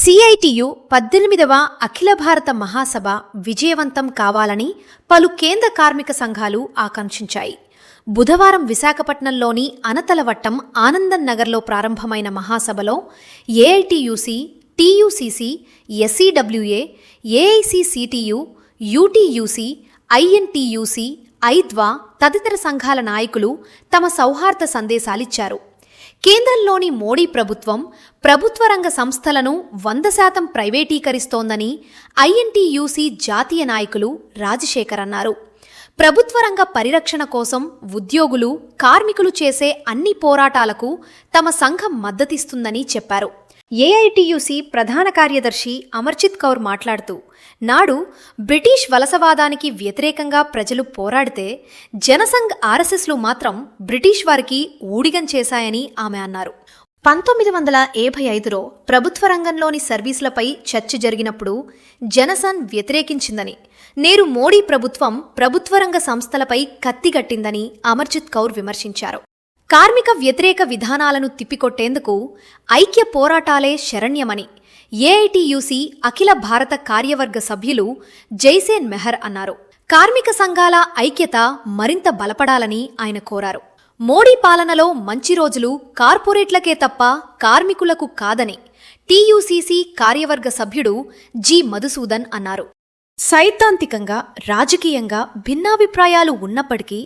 CITU 18వ అఖిల భారత మహాసభ విజయవంతం కావాలని పలు కేంద్ర కార్మిక సంఘాలు ఆకాంక్షించాయి. బుధవారం విశాఖపట్నంలోని అనతలవట్టం ఆనందన్ నగర్లో ప్రారంభమైన మహాసభలో ఏఐటియుసి, టియుసిసి, ఎస్సిడబ్ల్యుఏ, ఏఐసిసిటియు, యుటియుసి, ఐఎన్టియుసి, ఐద్వా తదితర సంఘాల నాయకులు తమ సౌహార్ద సందేశాలిచ్చారు. కేంద్రంలోని మోడీ ప్రభుత్వం ప్రభుత్వ రంగ సంస్థలను 100% ప్రైవేటీకరిస్తోందని ఐఎన్టియుసి జాతీయ నాయకులు రాజశేఖర్ అన్నారు. ప్రభుత్వ రంగ పరిరక్షణ కోసం ఉద్యోగులు, కార్మికులు చేసే అన్ని పోరాటాలకు తమ సంఘం మద్దతిస్తుందని చెప్పారు. ఏఐటియుసి ప్రధాన కార్యదర్శి అమర్జిత్ కౌర్ మాట్లాడుతూ, నాడు బ్రిటిష్ వలసవాదానికి వ్యతిరేకంగా ప్రజలు పోరాడితే జనసంఘ్ ఆర్ఎస్ఎస్లు మాత్రం బ్రిటిష్ వారికి ఊడిగం చేశాయని ఆమె అన్నారు. 1955లో ప్రభుత్వ రంగంలోని సర్వీసులపై చర్చ జరిగినప్పుడు జనసంఘ్ వ్యతిరేకించిందని, నేరు మోడీ ప్రభుత్వం ప్రభుత్వ రంగ సంస్థలపై కత్తిగట్టిందని అమర్జిత్ కౌర్ విమర్శించారు. కార్మిక వ్యతిరేక విధానాలను తిప్పికొట్టేందుకు ఐక్య పోరాటాలే శరణ్యమని ఏఐటియుసి అఖిల భారత కార్యవర్గ సభ్యులు జైసేన్ మెహర్ అన్నారు. కార్మిక సంఘాల ఐక్యత మరింత బలపడాలని ఆయన కోరారు. మోడీ పాలనలో మంచి రోజులు కార్పొరేట్లకే తప్ప కార్మికులకు కాదని టియుసిసి కార్యవర్గ సభ్యుడు జి మధుసూదన్ అన్నారు. సైద్ధాంతికంగా, రాజకీయంగా భిన్నాభిప్రాయాలు ఉన్నప్పటికీ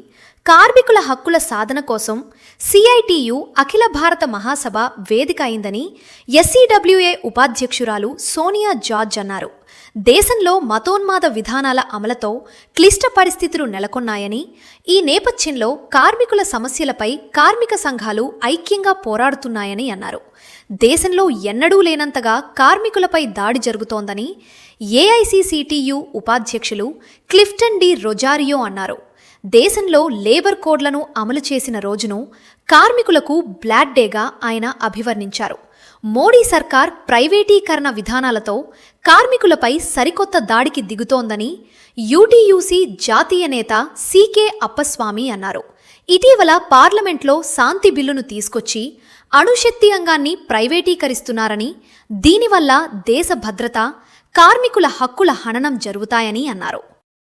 కార్మికుల హక్కుల సాధన కోసం సిఐటియు అఖిల భారత మహాసభ వేదిక అయిందని ఎస్సిడబ్ల్యుఏ ఉపాధ్యక్షురాలు సోనియా జార్జ్ అన్నారు. దేశంలో మతోన్మాద విధానాల అమలుతో క్లిష్ట పరిస్థితులు నెలకొన్నాయని, ఈ నేపథ్యంలో కార్మికుల సమస్యలపై కార్మిక సంఘాలు ఐక్యంగా పోరాడుతున్నాయని అన్నారు. దేశంలో ఎన్నడూ లేనంతగా కార్మికులపై దాడి జరుగుతోందని ఏఐసిసిటియు ఉపాధ్యక్షులు క్లిఫ్టన్ డి రొజారియో అన్నారు. దేశంలో లేబర్ కోడ్లను అమలు చేసిన రోజును కార్మికులకు బ్లాక్ డేగా ఆయన అభివర్ణించారు. మోడీ సర్కార్ ప్రైవేటీకరణ విధానాలతో కార్మికులపై సరికొత్త దాడికి దిగుతోందని యుటియుసి జాతీయ నేత సికే అప్పస్వామి అన్నారు. ఇటీవల పార్లమెంట్లో శాంతి బిల్లును తీసుకొచ్చి అణుశక్తి రంగాన్ని ప్రైవేటీకరిస్తున్నారని, దీనివల్ల దేశ భద్రత, కార్మికుల హక్కుల హననం జరుగుతాయని అన్నారు.